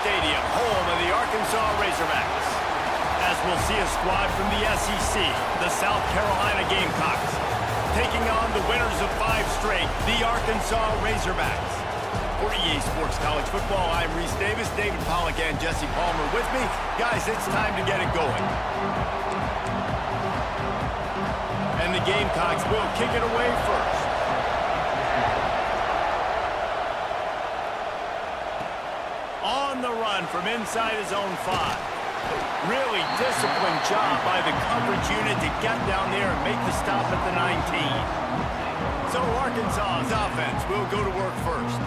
Stadium, home of the Arkansas Razorbacks. As we'll see a squad from the SEC, the South Carolina Gamecocks, taking on the winners of 5 straight, the Arkansas Razorbacks. For EA Sports College Football, I'm Reese Davis, David Pollack and Jesse Palmer with me. Guys, it's time to get it going. And the Gamecocks will kick it away first. On the run from inside his own 5. Really disciplined job by the coverage unit to get down there and make the stop at the 19. So Arkansas's offense will go to work first.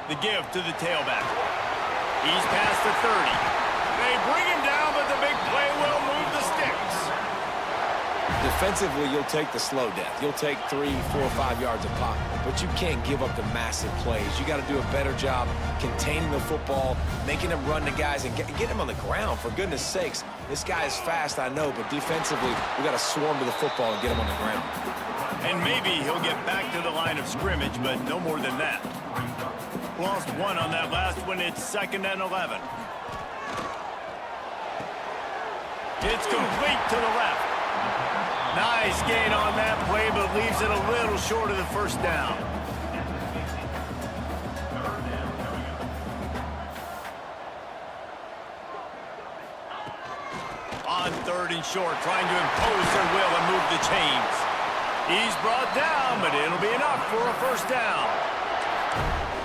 The give to the tailback. He's past the 30. They bring him down, but the big play will move the sticks. Defensively, you'll take the slow death. You'll take 3, 4, 5 yards of pocket, but you can't give up the massive plays. You got to do a better job containing the football, making them run the guys, and get him on the ground. For goodness sakes, this guy is fast, I know, but defensively, we got to swarm to the football and get him on the ground. And maybe he'll get back to the line of scrimmage, but no more than that. Lost 1 on that last one. It's 2nd and 11. It's complete to the left. Nice gain on that play, but leaves it a little short of the first down. On 3rd and short, trying to impose their will and move the chains. He's brought down, but it'll be enough for a first down.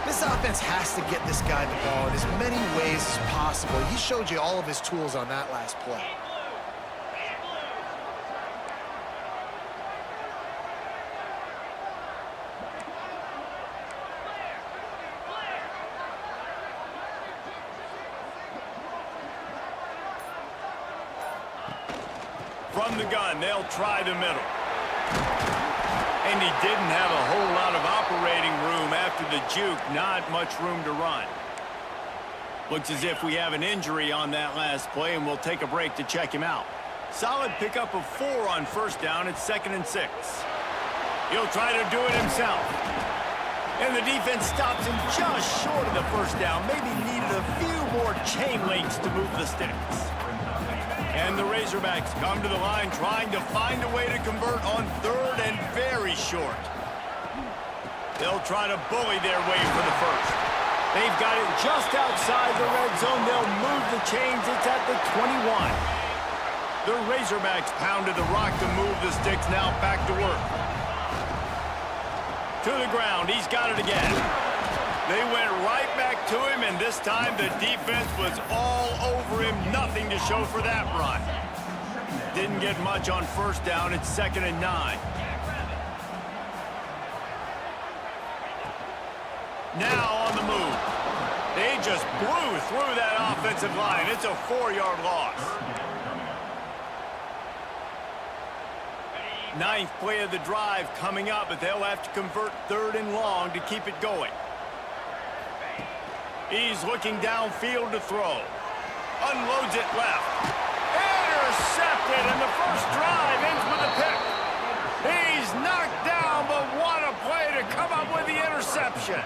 This offense has to get this guy the ball in as many ways as possible. He showed you all of his tools on that last play. From the gun, they'll try the middle. And he didn't have a whole lot of operating room after the juke. Not much room to run. Looks as if we have an injury on that last play, and we'll take a break to check him out. Solid pickup of 4 on first down. It's 2nd and 6. He'll try to do it himself. And the defense stops him just short of the first down. Maybe needed a few more chain links to move the sticks. And the Razorbacks come to the line trying to find a way to convert on 3rd and very short. They'll try to bully their way for the first. They've got it just outside the red zone. They'll move the chains. It's at the 21. The Razorbacks pounded the rock to move the sticks. Now back to work. To the ground. He's got it again. They went right back to him, and this time the defense was all over him. Nothing to show for that run. Didn't get much on first down. It's 2nd and 9. Now on the move. They just blew through that offensive line. It's a 4-yard loss. Ninth play of the drive coming up, but they'll have to convert 3rd and long to keep it going. He's looking downfield to throw. Unloads it left. Intercepted, and the first drive ends with a pick. He's knocked down, but what a play to come up with the interception.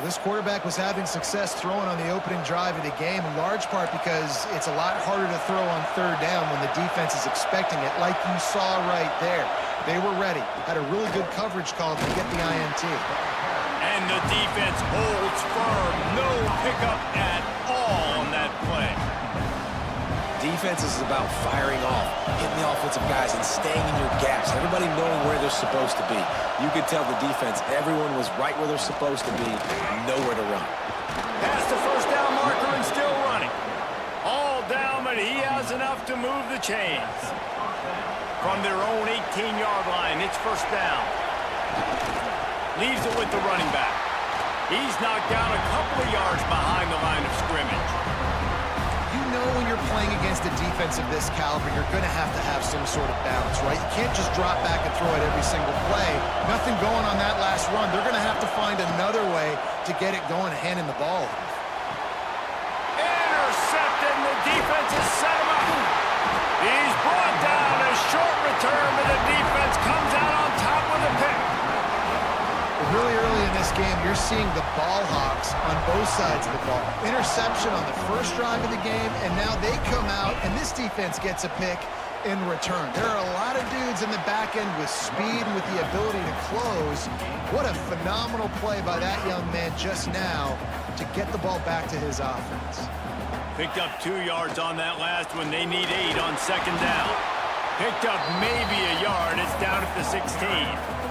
This quarterback was having success throwing on the opening drive of the game, in large part because it's a lot harder to throw on 3rd down when the defense is expecting it, like you saw right there. They were ready. Had a really good coverage call to get the INT. And the defense holds firm. No pickup at all on that play. Defense is about firing off, hitting the offensive guys, and staying in your gaps. Everybody knowing where they're supposed to be. You could tell the defense, everyone was right where they're supposed to be, nowhere to run. Past the first down marker and still running. All down, but he has enough to move the chains. From their own 18-yard line, it's first down. Leaves it with the running back. He's knocked down a couple of yards behind the line of scrimmage. You know when you're playing against a defense of this caliber, you're going to have some sort of balance, right? You can't just drop back and throw it every single play. Nothing going on that last run. They're going to have to find another way to get it going, handing the ball. Intercepted, and the defense has set him up. He's brought down a short return, but the defense comes out on top with a pick. Really early in this game, you're seeing the ball hawks on both sides of the ball. Interception on the first drive of the game, and now they come out, and this defense gets a pick in return. There are a lot of dudes in the back end with speed and with the ability to close. What a phenomenal play by that young man just now to get the ball back to his offense. Picked up 2 yards on that last one. They need 8 on second down. Picked up maybe a yard. It's down at the 16.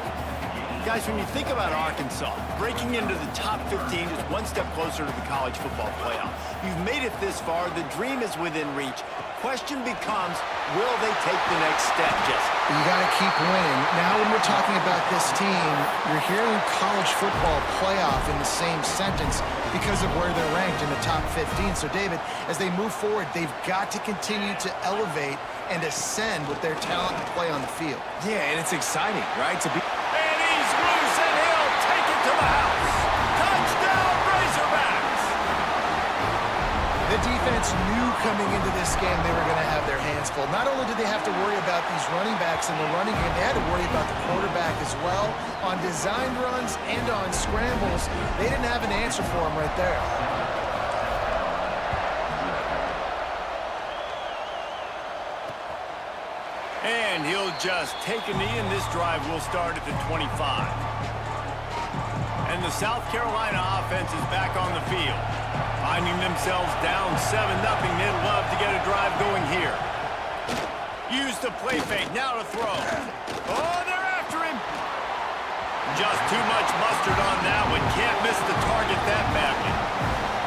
Guys, when you think about Arkansas, breaking into the top 15 is one step closer to the college football playoff. You've made it this far. The dream is within reach. Question becomes, will they take the next step, Jesse? You got to keep winning. Now when we're talking about this team, you're hearing college football playoff in the same sentence because of where they're ranked in the top 15. So, David, as they move forward, they've got to continue to elevate and ascend with their talent and play on the field. Yeah, and it's exciting, right? To be Loose, and he'll take it to the house. Touchdown, Razorbacks! The defense knew coming into this game they were going to have their hands full. Not only did they have to worry about these running backs in the running game, they had to worry about the quarterback as well. On designed runs and on scrambles, they didn't have an answer for him right there. And he'll just take a knee, and this drive will start at the 25. And the South Carolina offense is back on the field. Finding themselves down 7-0, they'd love to get a drive going here. Use the play fake, now to throw. Oh, they're after him. Just too much mustard on that one. Can't miss the target that badly.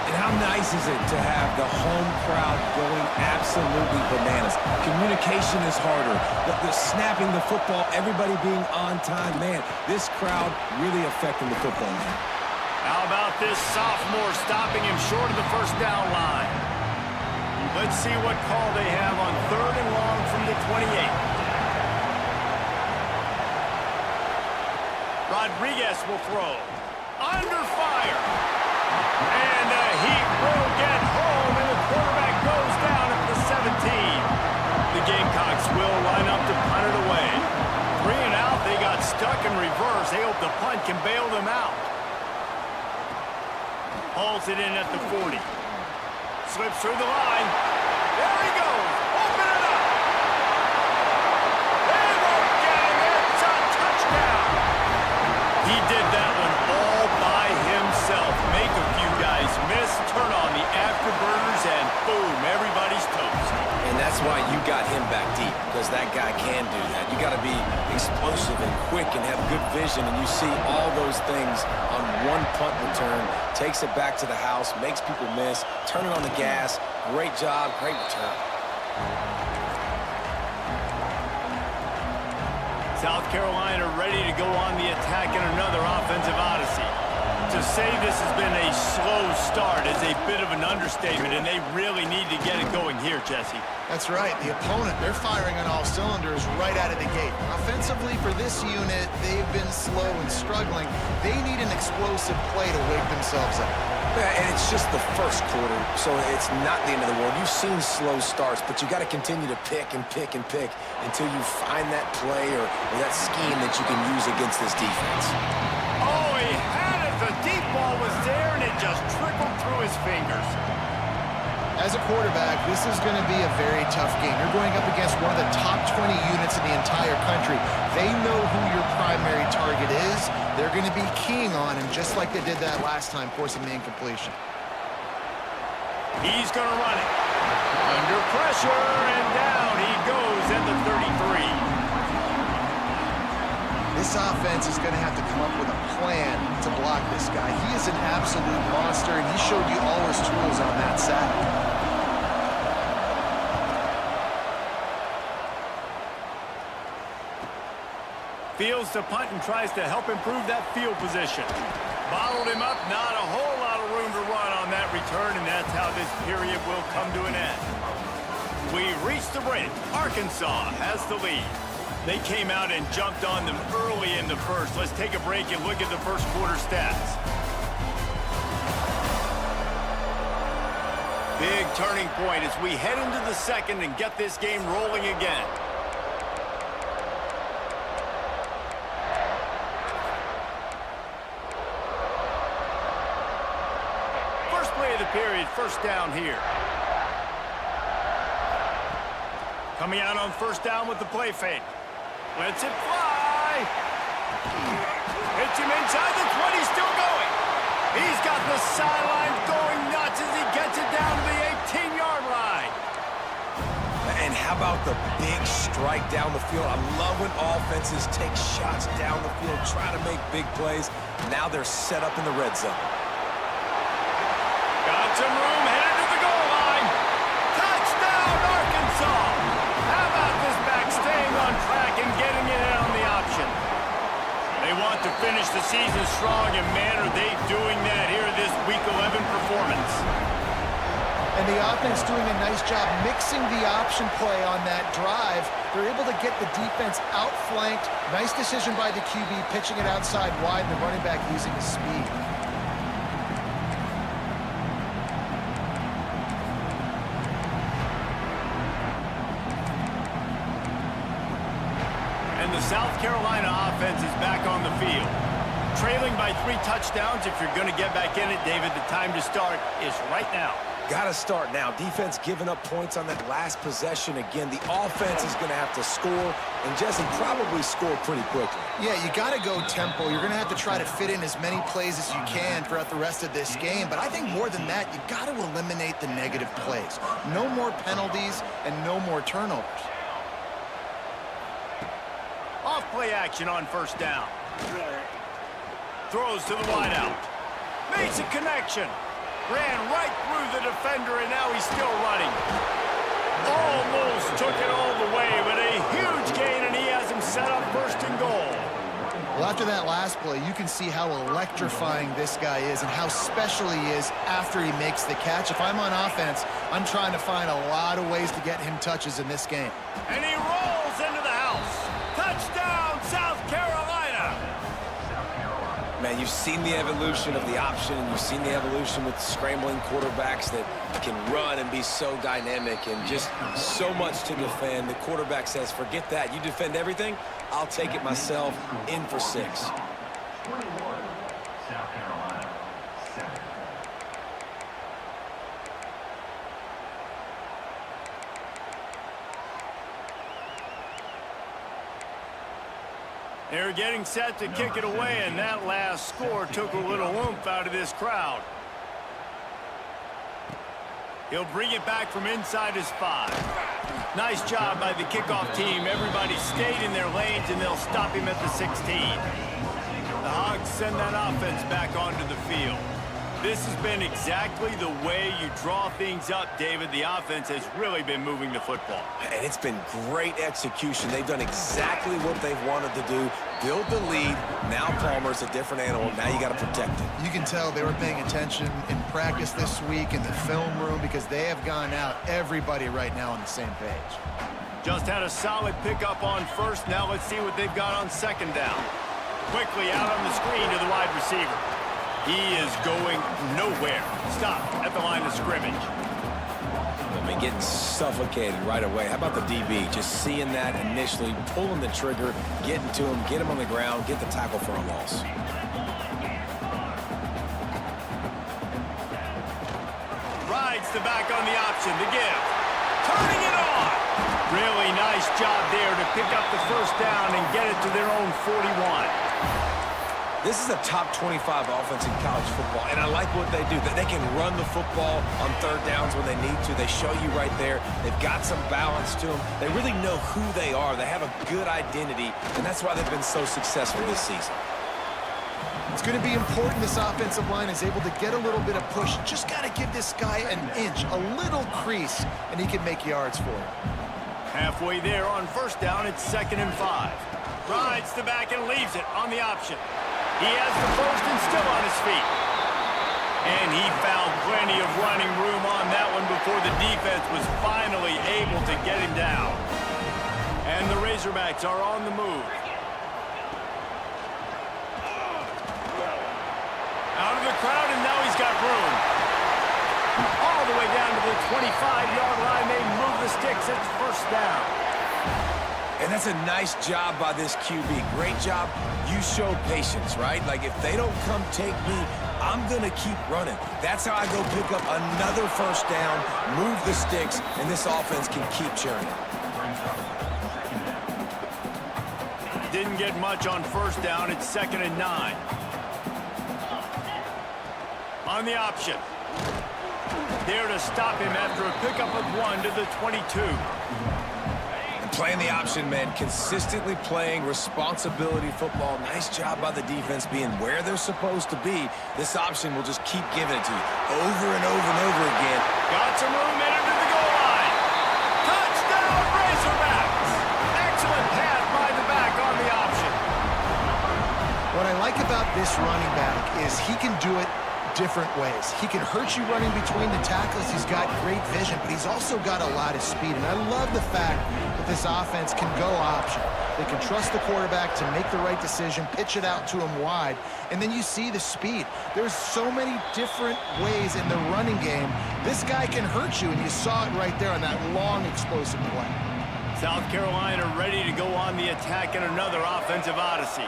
And how nice is it to have the home crowd going absolutely bananas? Communication is harder. The snapping the football, everybody being on time. Man, this crowd really affecting the football game. How about this sophomore stopping him short of the first down line? Let's see what call they have on 3rd and long from the 28. Rodriguez will throw. Under fire. And the heat will get home, and the quarterback goes down at the 17. The Gamecocks will line up to punt it away. 3 and out, they got stuck in reverse. They hope the punt can bail them out. Hauls it in at the 40. Slips through the line. There he goes. Open it up. They won't get him. It's a touchdown. He did that one all by himself. Make a few guys miss, turn on the afterburners, and boom, everybody's toast. And that's why you got him back deep, because that guy can do that. You got to be explosive and quick and have good vision, and you see all those things on one punt return. Takes it back to the house, makes people miss, turn it on the gas. Great job, great return. South Carolina ready to go on the attack in another offensive odyssey. To say this has been a slow start is a bit of an understatement, and they really need to get it going here, Jesse. That's right. The opponent, they're firing on all cylinders right out of the gate. Offensively, for this unit, they've been slow and struggling. They need an explosive play to wake themselves up. Yeah, and it's just the first quarter, so it's not the end of the world. You've seen slow starts, but you got to continue to pick and pick and pick until you find that play or that scheme that you can use against this defense. Oh, he had it. The deep ball was there, and it just trickled through his fingers. As a quarterback, this is going to be a very tough game. You're going up against one of the top 20 units in the entire country. They know who your primary target is. They're going to be keying on him, just like they did that last time, forcing the incompletion. He's going to run it. Under pressure, and down he goes at the 33. This offense is going to have to come up with a plan to block this guy. He is an absolute monster, and he showed you all his tools on that sack. Fields to punt and tries to help improve that field position. Bottled him up, not a whole lot of room to run on that return, and that's how this period will come to an end. We reached the break. Arkansas has the lead. They came out and jumped on them early in the first. Let's take a break and look at the first quarter stats. Big turning point as we head into the second and get this game rolling again. First play of the period, first down here. Coming out on first down with the play fake. Lets it fly. Hits him inside the 20, still going. He's got the sideline going nuts as he gets it down to the 18-yard line. And how about the big strike down the field? I love when offenses take shots down the field, try to make big plays. Now they're set up in the red zone. Got some room, headed to the goal line. Touchdown, Arkansas. How about this back staying on track and getting it on the option? They want to finish the season strong, and man, are they doing that here this Week 11 performance. And the offense doing a nice job mixing the option play on that drive. They're able to get the defense outflanked. Nice decision by the QB, pitching it outside wide, and the running back using his speed. And the South Carolina offense is back on the field. Trailing by 3 touchdowns. If you're going to get back in it, David, the time to start is right now. Got to start now. Defense giving up points on that last possession. Again, the offense is going to have to score, and Jesse probably score pretty quickly. Yeah, you got to go tempo. You're going to have to try to fit in as many plays as you can throughout the rest of this game. But I think more than that, you got to eliminate the negative plays. No more penalties and no more turnovers. Off play action on first down. Throws to the wideout. Makes a connection. Ran right through the defender, and now he's still running. Almost took it all the way, but a huge gain, and he has him set up first and goal. Well, after that last play, you can see how electrifying this guy is and how special he is after he makes the catch. If I'm on offense, I'm trying to find a lot of ways to get him touches in this game. And he rolls into the house. Touchdown, South Carolina. Man, you've seen the evolution of the option, and you've seen the evolution with scrambling quarterbacks that can run and be so dynamic and just so much to defend. The quarterback says, forget that. You defend everything, I'll take it myself. In for 6. They're getting set to kick it away, and that last score took a little oomph out of this crowd. He'll bring it back from inside his 5. Nice job by the kickoff team. Everybody stayed in their lanes, and they'll stop him at the 16. The Hogs send that offense back onto the field. This has been exactly the way you draw things up, David. The offense has really been moving the football. And it's been great execution. They've done exactly what they've wanted to do. Build the lead. Now Palmer's a different animal. Now you got to protect it. You can tell they were paying attention in practice this week in the film room because they have gone out, everybody right now on the same page. Just had a solid pickup on first. Now let's see what they've got on second down. Quickly out on the screen to the wide receiver. He is going nowhere. Stop at the line of scrimmage. I mean, getting suffocated right away. How about the DB? Just seeing that initially, pulling the trigger, getting to him, get him on the ground, get the tackle for a loss. Rides the back on the option to give. Turning it on. Really nice job there to pick up the first down and get it to their own 41. This is a top 25 offense in college football, and I like what they do. That they can run the football on third downs when they need to. They show you right there. They've got some balance to them. They really know who they are. They have a good identity, and that's why they've been so successful this season. It's going to be important this offensive line is able to get a little bit of push. Just got to give this guy an inch, a little crease, and he can make yards for it. Halfway there on first down, it's 2nd and 5. Rides the back and leaves it on the option. He has the first and still on his feet. And he found plenty of running room on that one before the defense was finally able to get him down. And the Razorbacks are on the move. Out of the crowd, and now he's got room. All the way down to the 25-yard line. They move the sticks. It's first down. And that's a nice job by this QB. Great job. You show patience, right? Like, if they don't come take me, I'm going to keep running. That's how I go pick up another first down, move the sticks, and this offense can keep churning. Didn't get much on first down. It's 2nd and 9. On the option. There to stop him after a pickup of 1 to the 22. Playing the option, man, consistently playing responsibility football. Nice job by the defense being where they're supposed to be. This option will just keep giving it to you over and over and over again. Got some room in to the goal line. Touchdown, Razorbacks. Excellent pass by the back on the option. What I like about this running back is he can do it different ways. He can hurt you running between the tackles. He's got great vision, but he's also got a lot of speed. And I love the fact that this offense can go option. They can trust the quarterback to make the right decision, pitch it out to him wide, and then you see the speed. There's so many different ways in the running game. This guy can hurt you, and you saw it right there on that long, explosive play. South Carolina ready to go on the attack in another offensive odyssey.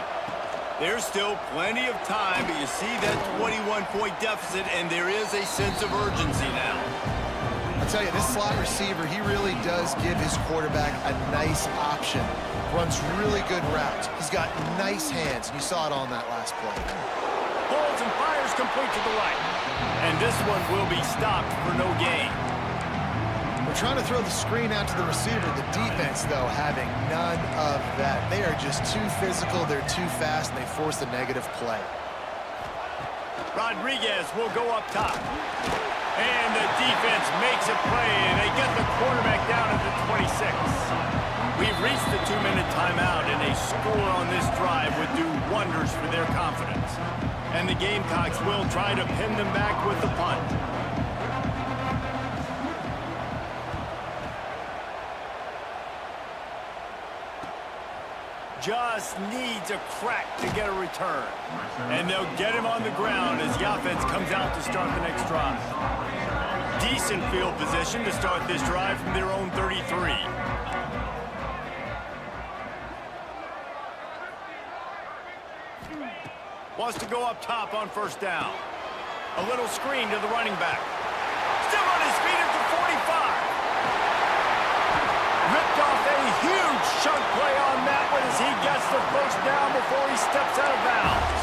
There's still plenty of time, but you see that 21-point deficit, and there is a sense of urgency now. I'll tell you, this slot receiver, he really does give his quarterback a nice option. Runs really good routes. He's got nice hands, and you saw it on that last play. Pulls and fires complete to the right. And this one will be stopped for no gain. We're trying to throw the screen out to the receiver. The defense, though, having none of that. They are just too physical, they're too fast, and they force a negative play. Rodriguez will go up top. And the defense makes a play, and they get the quarterback down at the 26. We've reached the 2-minute timeout, and a score on this drive would do wonders for their confidence. And the Gamecocks will try to pin them back with the punt. Just needs a crack to get a return. And they'll get him on the ground as the offense comes out to start the next drive. Decent field position to start this drive from their own 33. Wants to go up top on first down. A little screen to the running back. Still on his feet at the 45. Ripped off a huge chunk play on that one as he gets the first down before he steps out of bounds.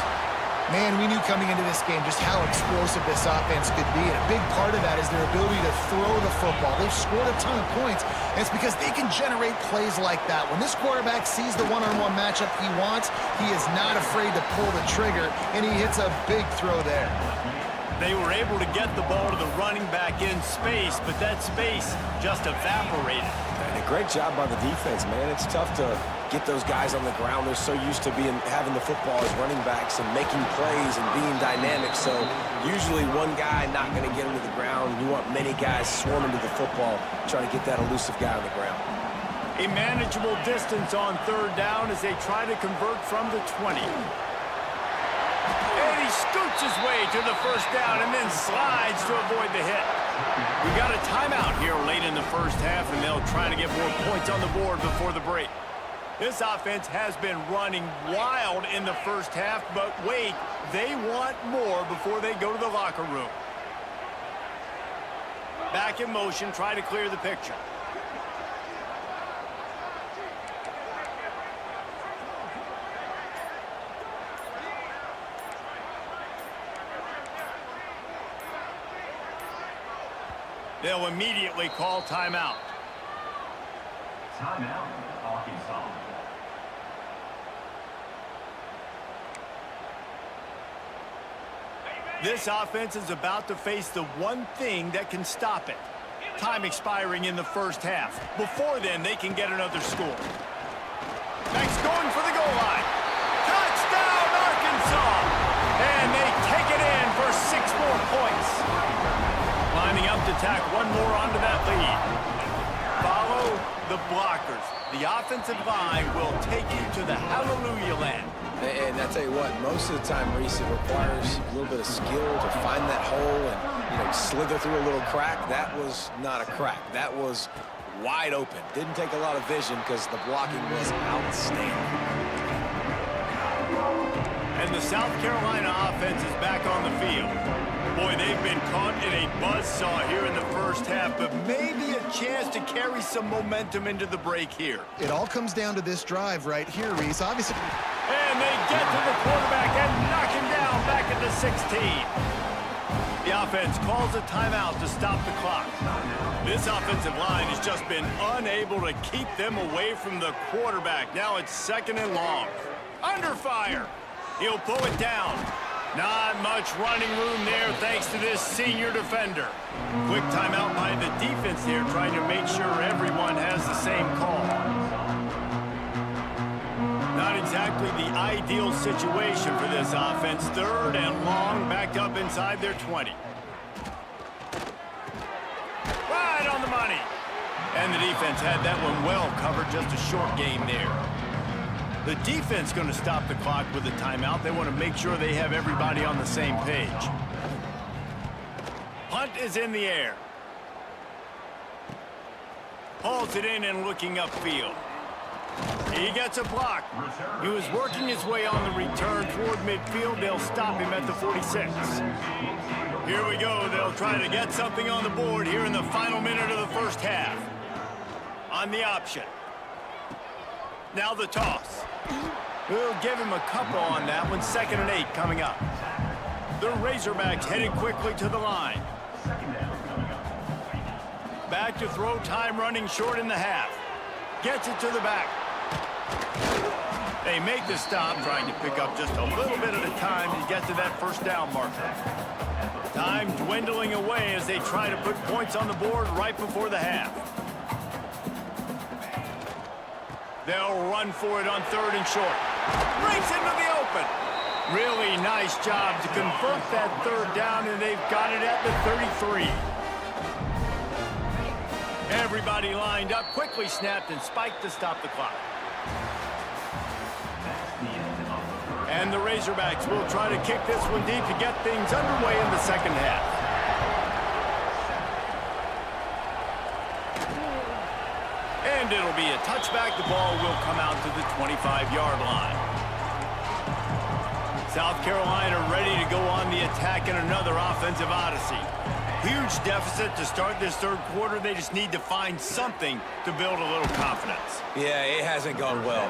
Man, we knew coming into this game just how explosive this offense could be, and a big part of that is their ability to throw the football. They've scored a ton of points, and it's because they can generate plays like that. When this quarterback sees the one-on-one matchup he wants, he is not afraid to pull the trigger, and he hits a big throw there. They were able to get the ball to the running back in space, but that space just evaporated. And a great job by the defense, man. It's tough to get those guys on the ground. They're so used to having the football as running backs and making plays and being dynamic. So usually one guy not going to get into the ground. You want many guys swarming to the football, trying to get that elusive guy on the ground. A manageable distance on third down as they try to convert from the 20. And he scoots his way to the first down and then slides to avoid the hit. We got a timeout here late in the first half, and they'll try to get more points on the board before the break. This offense has been running wild in the first half, but wait, they want more before they go to the locker room. Back in motion, try to clear the picture. They'll immediately call timeout. Timeout, Arkansas. This offense is about to face the one thing that can stop it. Time expiring in the first half. Before then, they can get another score. Next, going for the goal line. Touchdown, Arkansas! And they take it in for 6 more points. Lining up to tack one more onto that lead. Follow the blockers. The offensive line will take you to the hallelujah land. And I tell you what, most of the time, Reese, it requires a little bit of skill to find that hole and, slither through a little crack. That was not a crack. That was wide open. Didn't take a lot of vision because the blocking was outstanding. And the South Carolina offense is back on the field. Boy, they've been caught in a buzzsaw here in the first half, but maybe a chance to carry some momentum into the break here. It all comes down to this drive right here, Reese. Obviously. And they get to the quarterback and knock him down back at the 16. The offense calls a timeout to stop the clock. This offensive line has just been unable to keep them away from the quarterback. Now it's 2nd and long. Under fire. He'll pull it down. Not much running room there thanks to this senior defender. Quick timeout by the defense there, trying to make sure everyone has the same call. Not exactly the ideal situation for this offense. 3rd and long, backed up inside their 20. Right on the money. And the defense had that one well covered, just a short game there. The defense going to stop the clock with a timeout. They want to make sure they have everybody on the same page. Punt is in the air. Hauls it in and looking upfield. He gets a block. He was working his way on the return toward midfield. They'll stop him at the 46. Here we go. They'll try to get something on the board here in the final minute of the first half. On the option. Now the toss. We'll give him a couple on that one. 2nd and 8 coming up. The Razorbacks headed quickly to the line. Back to throw, time running short in the half. Gets it to the back. They make the stop, trying to pick up just a little bit at a time to get to that first down marker. Time dwindling away as they try to put points on the board right before the half. They'll run for it on 3rd and short. Breaks into the open. Really nice job to convert that 3rd down, and they've got it at the 33. Everybody lined up, quickly snapped and spiked to stop the clock. And the Razorbacks will try to kick this one deep to get things underway in the 2nd half. And it'll be a touchback. The ball will come out to the 25-yard line. South Carolina ready to go on the attack in another offensive odyssey. Huge deficit to start this 3rd quarter. They just need to find something to build a little confidence. Yeah, it hasn't gone well.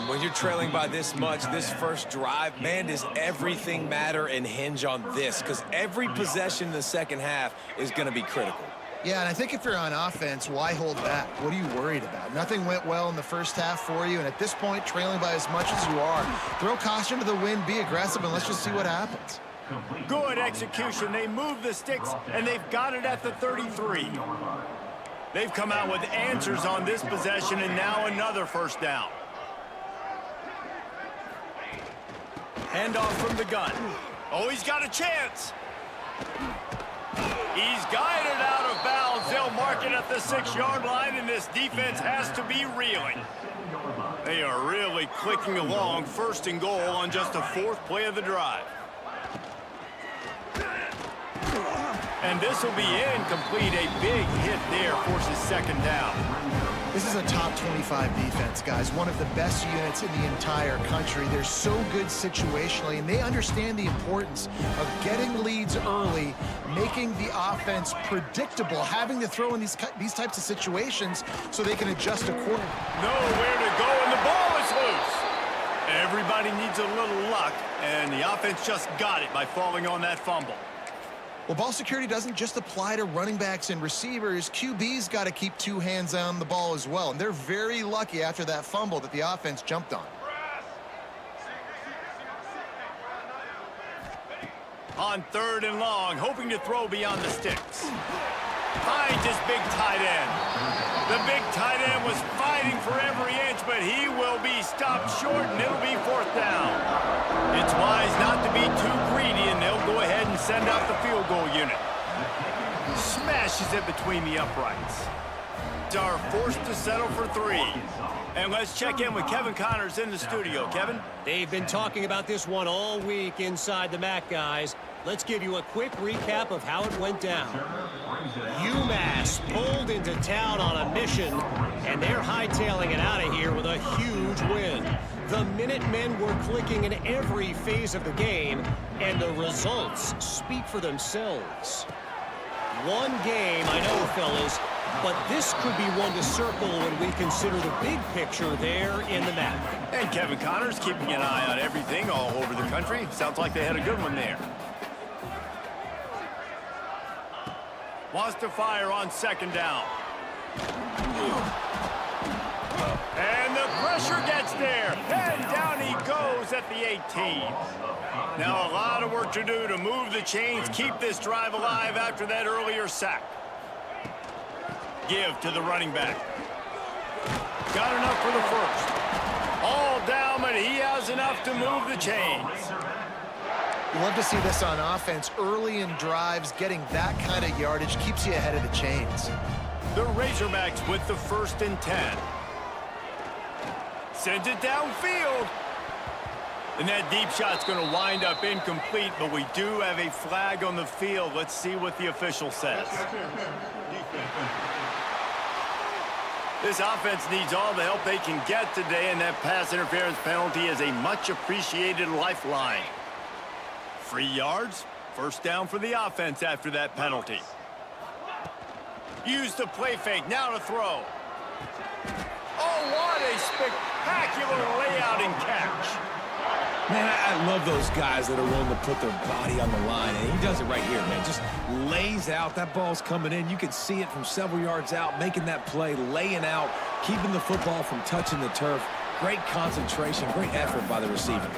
When you're trailing by this much, this first drive, man, does everything matter and hinge on this? Because every possession in the 2nd half is going to be critical. Yeah, and I think if you're on offense, why hold back? What are you worried about? Nothing went well in the first half for you, and at this point, trailing by as much as you are, throw caution to the wind, be aggressive, and let's just see what happens. Good execution. They move the sticks, and they've got it at the 33. They've come out with answers on this possession, and now another first down. Handoff from the gun. Oh, he's got a chance. He's guided out of bounds. They'll mark it at the 6-yard line, and this defense has to be reeling. They are really clicking along. First and goal on just the 4th play of the drive. And this will be incomplete. A big hit there forces second down. This is a top 25 defense, guys. One of the best units in the entire country. They're so good situationally, and they understand the importance of getting leads early, making the offense predictable, having to throw in these types of situations so they can adjust accordingly. Nowhere to go, and the ball is loose. Everybody needs a little luck, and the offense just got it by falling on that fumble. Well, ball security doesn't just apply to running backs and receivers. QB's got to keep 2 hands on the ball as well. And they're very lucky after that fumble that the offense jumped on. On 3rd and long, hoping to throw beyond the sticks. Finds his big tight end. The big tight end was fighting for every inch, but he will be stopped short, and it'll be 4th down. It's wise not to be too greedy, and they'll go ahead and send out the field goal unit. Smashes it between the uprights. Are forced to settle for 3. And let's check in with Kevin Connors in the studio. Kevin? They've been talking about this one all week inside the MAC, guys. Let's give you a quick recap of how it went down. UMass pulled into town on a mission, and they're hightailing it out of here with a huge win. The Minutemen were clicking in every phase of the game, and the results speak for themselves. One game, I know, fellas, but this could be one to circle when we consider the big picture there in the map. And Kevin Connors keeping an eye on everything all over the country. Sounds like they had a good one there. Wants to fire on 2nd down. And the pressure gets there. And down he goes at the 18. Now a lot of work to do to move the chains, keep this drive alive after that earlier sack. Give to the running back. Got enough for the first. All down, but he has enough to move the chains. You love to see this on offense. Early in drives, getting that kind of yardage keeps you ahead of the chains. The Razorbacks with the 1st and 10. Sends it downfield. And that deep shot's going to wind up incomplete, but we do have a flag on the field. Let's see what the official says. This offense needs all the help they can get today, and that pass interference penalty is a much-appreciated lifeline. 3 yards, 1st down for the offense after that penalty. Use the play fake, now to throw. Oh, what a spectacular layout and catch. Man, I love those guys that are willing to put their body on the line, and he does it right here, man. Just lays out. That ball's coming in. You can see it from several yards out, making that play, laying out, keeping the football from touching the turf. Great concentration, great effort by the receiver.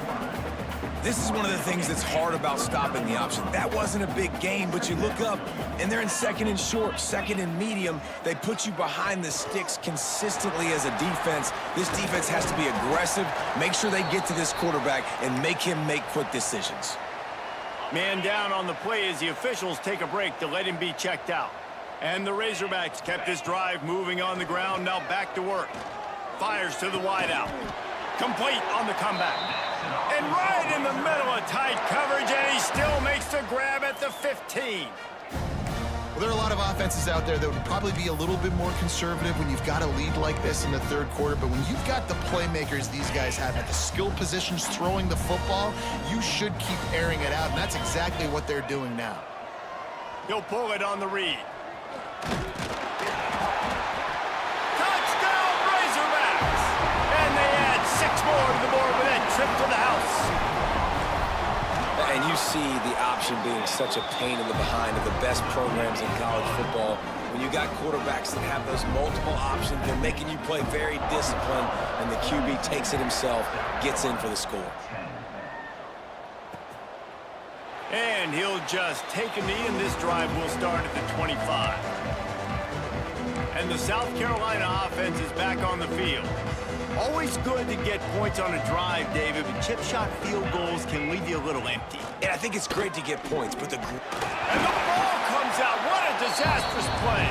This is one of the things that's hard about stopping the option. That wasn't a big gain, but you look up, and they're in 2nd and short, 2nd and medium. They put you behind the sticks consistently as a defense. This defense has to be aggressive, make sure they get to this quarterback, and make him make quick decisions. Man down on the play as the officials take a break to let him be checked out. And the Razorbacks kept this drive moving on the ground, now back to work. Fires to the wideout. Complete on the comeback. And right in the middle of tight coverage, and he still makes the grab at the 15. Well, there are a lot of offenses out there that would probably be a little bit more conservative when you've got a lead like this in the 3rd quarter, but when you've got the playmakers these guys have at the skill positions throwing the football, you should keep airing it out, and that's exactly what they're doing now. He'll pull it on the read. More to the board with that trip to the house. And you see the option being such a pain in the behind of the best programs in college football. When you got quarterbacks that have those multiple options, they're making you play very disciplined, and the QB takes it himself, gets in for the score. And he'll just take a knee, and this drive will start at the 25. And the South Carolina offense is back on the field. Always good to get points on a drive, David, but chip shot field goals can leave you a little empty. And I think it's great to get points, but And the ball comes out. What a disastrous play.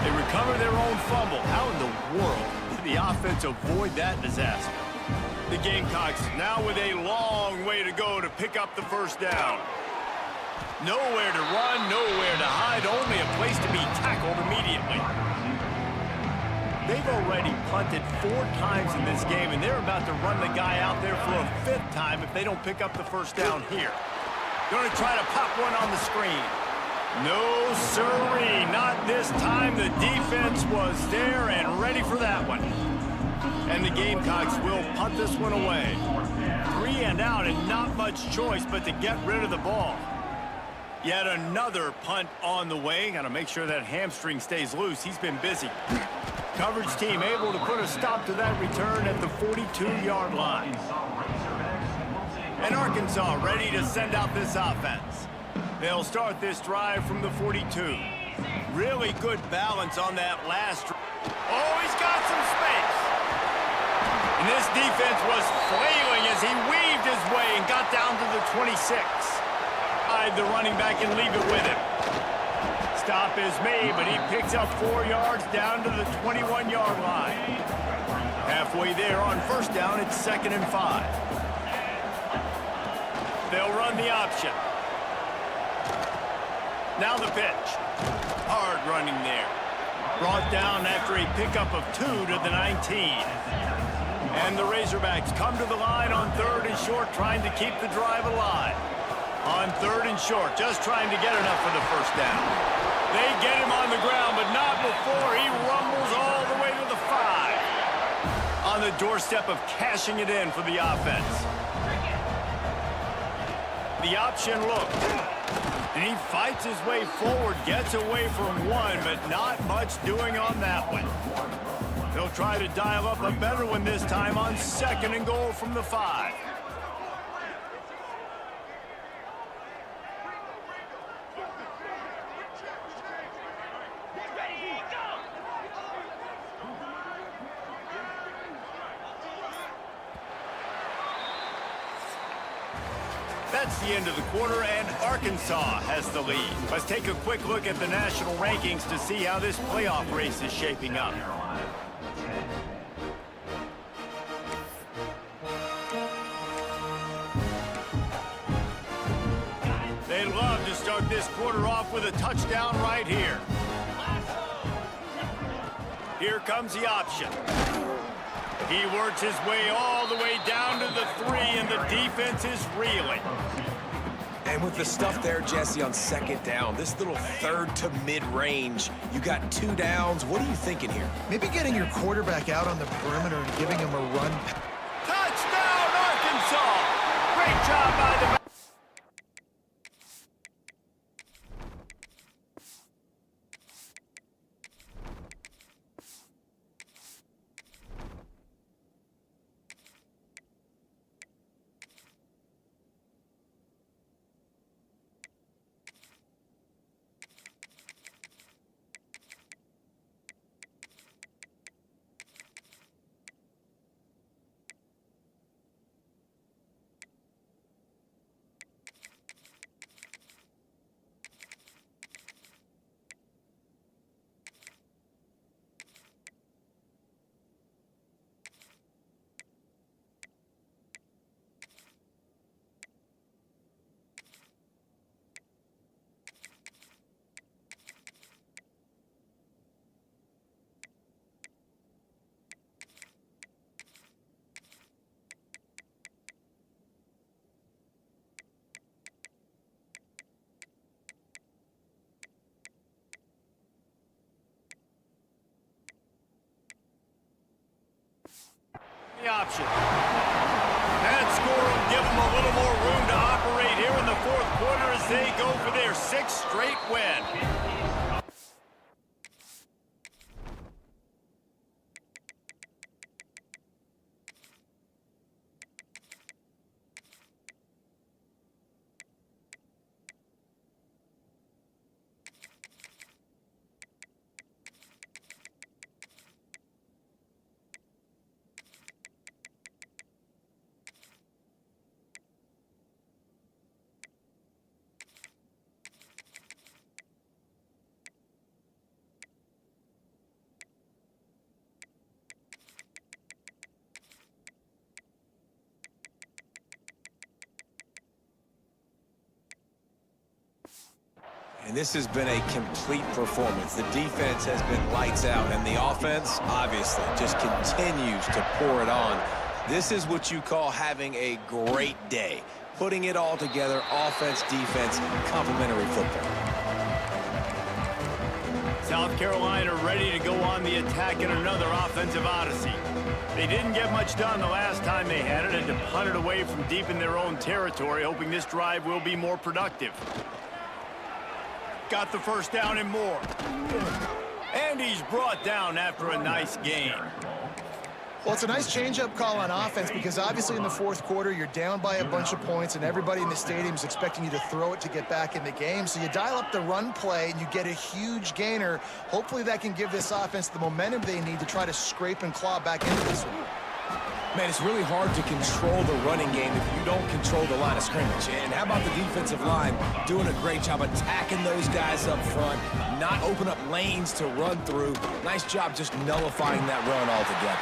They recover their own fumble. How in the world did the offense avoid that disaster? The Gamecocks now with a long way to go to pick up the first down. Nowhere to run, nowhere to hide, only a place to be tackled immediately. They've already punted 4 times in this game, and they're about to run the guy out there for a 5th time if they don't pick up the first down here. Going to try to pop one on the screen. No, sirree, not this time. The defense was there and ready for that one. And the Gamecocks will punt this one away. 3 and out, and not much choice but to get rid of the ball. Yet another punt on the way. Got to make sure that hamstring stays loose. He's been busy. Coverage team able to put a stop to that return at the 42-yard line. And Arkansas ready to send out this offense. They'll start this drive from the 42. Really good balance on that last. Oh, he's got some space. And this defense was flailing as he weaved his way and got down to the 26. The running back and leave it with him. Stop is made, but he picks up 4 yards down to the 21-yard line. Halfway there on first down, it's 2nd and 5. They'll run the option. Now the pitch. Hard running there. Brought down after a pickup of 2 to the 19. And the Razorbacks come to the line on 3rd and short, trying to keep the drive alive. On 3rd and short, just trying to get enough for the first down. They get him on the ground, but not before he rumbles all the way to the 5. On the doorstep of cashing it in for the offense. The option look. And he fights his way forward, gets away from one, but not much doing on that one. They'll try to dial up a better one this time on 2nd and goal from the 5. That's the end of the quarter, and Arkansas has the lead. Let's take a quick look at the national rankings to see how this playoff race is shaping up. They'd love to start this quarter off with a touchdown right here. Here comes the option. He works his way all the way down to the 3, and the defense is reeling. And with the stuff there, Jesse, on 2nd down, this little 3rd to mid-range, you got 2 downs. What are you thinking here? Maybe getting your quarterback out on the perimeter and giving him a run. Touchdown, Arkansas! Great job by the... option. That score will give them a little more room to operate here in the 4th quarter as they go for their 6th straight win. And this has been a complete performance. The defense has been lights out, and the offense, obviously, just continues to pour it on. This is what you call having a great day. Putting it all together, offense, defense, complementary football. South Carolina ready to go on the attack in another offensive odyssey. They didn't get much done the last time they had it, and to punt it away from deep in their own territory, hoping this drive will be more productive. Got the first down and more. And he's brought down after a nice gain. Well, it's a nice change-up call on offense because obviously in the fourth quarter, you're down by a bunch of points and everybody in the stadium is expecting you to throw it to get back in the game. So you dial up the run play and you get a huge gainer. Hopefully that can give this offense the momentum they need to try to scrape and claw back into this one. Man, it's really hard to control the running game if you don't control the line of scrimmage. And how about the defensive line doing a great job attacking those guys up front, not open up lanes to run through. Nice job just nullifying that run altogether.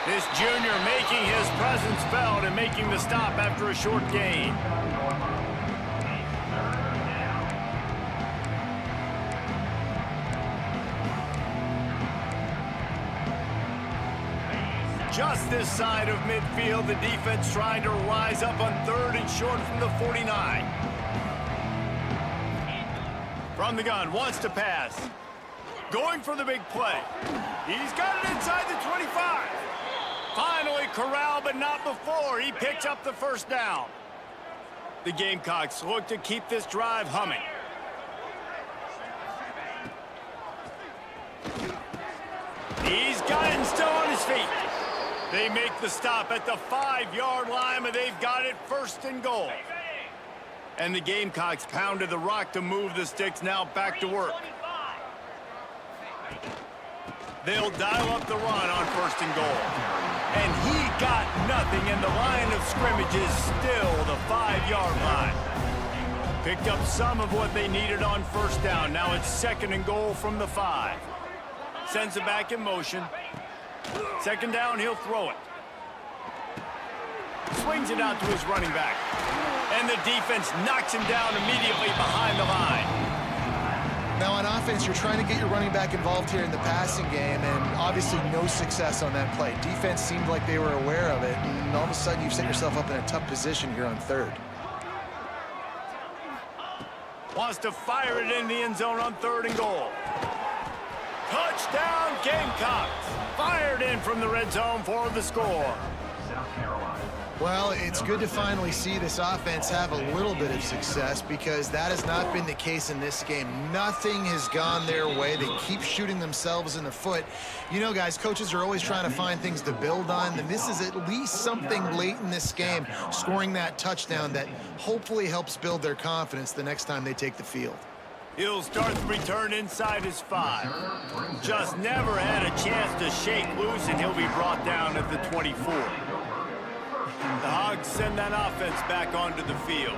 This junior making his presence felt and making the stop after a short gain. Just this side of midfield, the defense trying to rise up on 3rd and short from the 49. From the gun, wants to pass. Going for the big play. He's got it inside the 25. Finally corralled, but not before. He picks up the first down. The Gamecocks look to keep this drive humming. He's got it and still on his feet. They make the stop at the 5-yard line, but they've got it 1st and goal. And the Gamecocks pounded the rock to move the sticks, now back to work. They'll dial up the run on 1st and goal. And he got nothing, and the line of scrimmage is still the 5-yard line. Picked up some of what they needed on 1st down. Now it's 2nd and goal from the 5. Sends it back in motion. 2nd down, he'll throw it. Swings it out to his running back. And the defense knocks him down immediately behind the line. Now on offense, you're trying to get your running back involved here in the passing game, and obviously no success on that play. Defense seemed like they were aware of it, and all of a sudden you've set yourself up in a tough position here on 3rd. Wants to fire it in the end zone on 3rd and goal. Touchdown Gamecocks! Fired in from the red zone for the score. Well, it's good to finally see this offense have a little bit of success because that has not been the case in this game. Nothing has gone their way. They keep shooting themselves in the foot. You know, guys, coaches are always trying to find things to build on, and this is at least something late in this game, scoring that touchdown that hopefully helps build their confidence the next time they take the field. He'll start the return inside his 5. Just never had a chance to shake loose, and he'll be brought down at the 24. The Hogs send that offense back onto the field.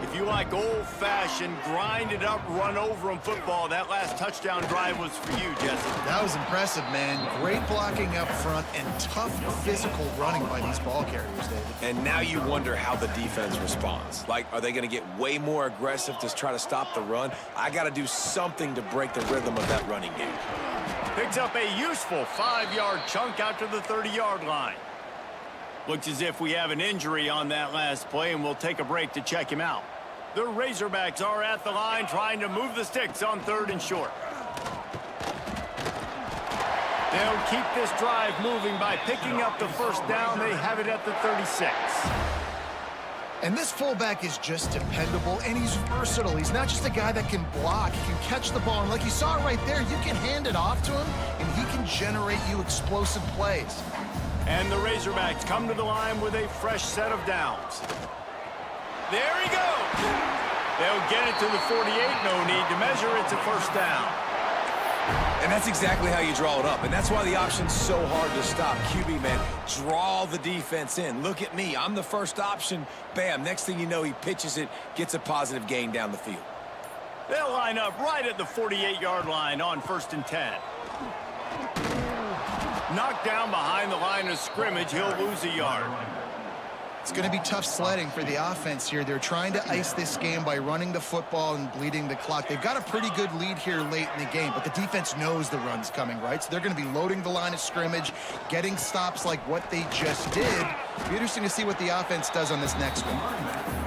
If you like old-fashioned, grind-it-up, run-over-'em football, that last touchdown drive was for you, Jesse. That was impressive, man. Great blocking up front and tough physical running by these ball carriers, David. And now you wonder how the defense responds. Like, are they going to get way more aggressive to try to stop the run? I got to do something to break the rhythm of that running game. Picks up a useful 5-yard chunk out to the 30-yard line. Looks as if we have an injury on that last play, and we'll take a break to check him out. The Razorbacks are at the line trying to move the sticks on 3rd and short. They'll keep this drive moving by picking up the first down. They have it at the 36. And this fullback is just dependable, and he's versatile. He's not just a guy that can block. He can catch the ball, and like you saw right there, you can hand it off to him, and he can generate you explosive plays. And the Razorbacks come to the line with a fresh set of downs. There he goes. They'll get it to the 48. No need to measure. It's a first down. And that's exactly how you draw it up. And that's why the option's so hard to stop. QB, man, draw the defense in. Look at me. I'm the first option. Bam. Next thing you know, he pitches it, gets a positive gain down the field. They'll line up right at the 48-yard line on 1st and 10. Knocked down behind the line of scrimmage, he'll lose a yard. It's going to be tough sledding for the offense here. They're trying to ice this game by running the football and bleeding the clock. They've got a pretty good lead here late in the game, but the defense knows the run's coming, right? So they're going to be loading the line of scrimmage, getting stops like what they just did. It'll be interesting to see what the offense does on this next one.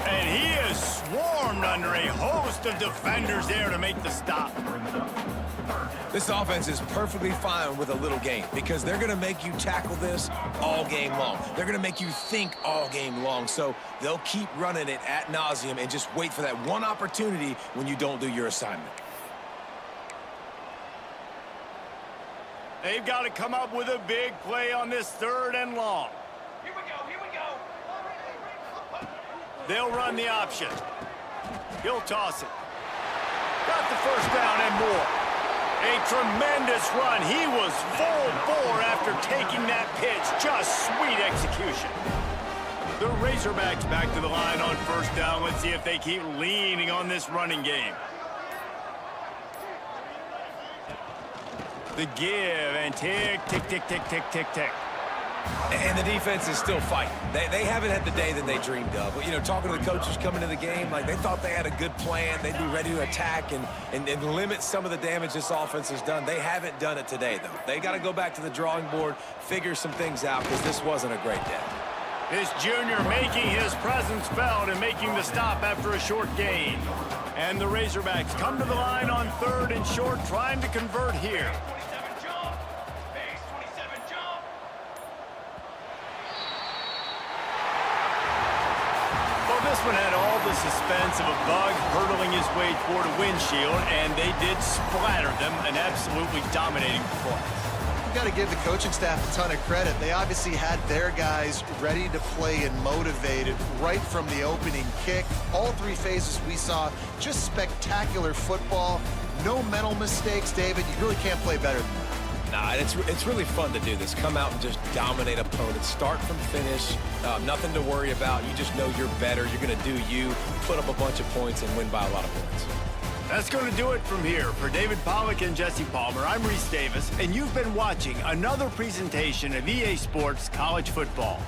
And he is swarmed under a host of defenders there to make the stop. This offense is perfectly fine with a little game because they're going to make you tackle this all game long. They're going to make you think all game long. So they'll keep running it ad nauseum and just wait for that one opportunity when you don't do your assignment. They've got to come up with a big play on this 3rd and long. Here we go, here we go. They'll run the option. He'll toss it. Got the first down and more. A tremendous run. He was full bore after taking that pitch. Just sweet execution. The Razorbacks back to the line on 1st down. Let's see if they keep leaning on this running game. The give and tick, tick, tick, tick, tick, tick, tick. And the defense is still fighting. They haven't had the day that they dreamed of. But, you know, talking to the coaches coming into the game, like they thought they had a good plan. They'd be ready to attack and limit some of the damage this offense has done. They haven't done it today, though. They got to go back to the drawing board, figure some things out, because this wasn't a great day. This junior making his presence felt and making the stop after a short gain. And the Razorbacks come to the line on 3rd and short, trying to convert here. This one had all the suspense of a bug hurtling his way toward a windshield, and they did splatter them, an absolutely dominating performance. You've got to give the coaching staff a ton of credit. They obviously had their guys ready to play and motivated right from the opening kick. All 3 phases we saw, just spectacular football. No mental mistakes, David. You really can't play better than that. Nah, it's really fun to do this. Come out and just dominate opponents. Start from finish. Nothing to worry about. You just know you're better. You're going to do you, put up a bunch of points, and win by a lot of points. That's going to do it from here. For David Pollack and Jesse Palmer, I'm Reese Davis, and you've been watching another presentation of EA Sports College Football.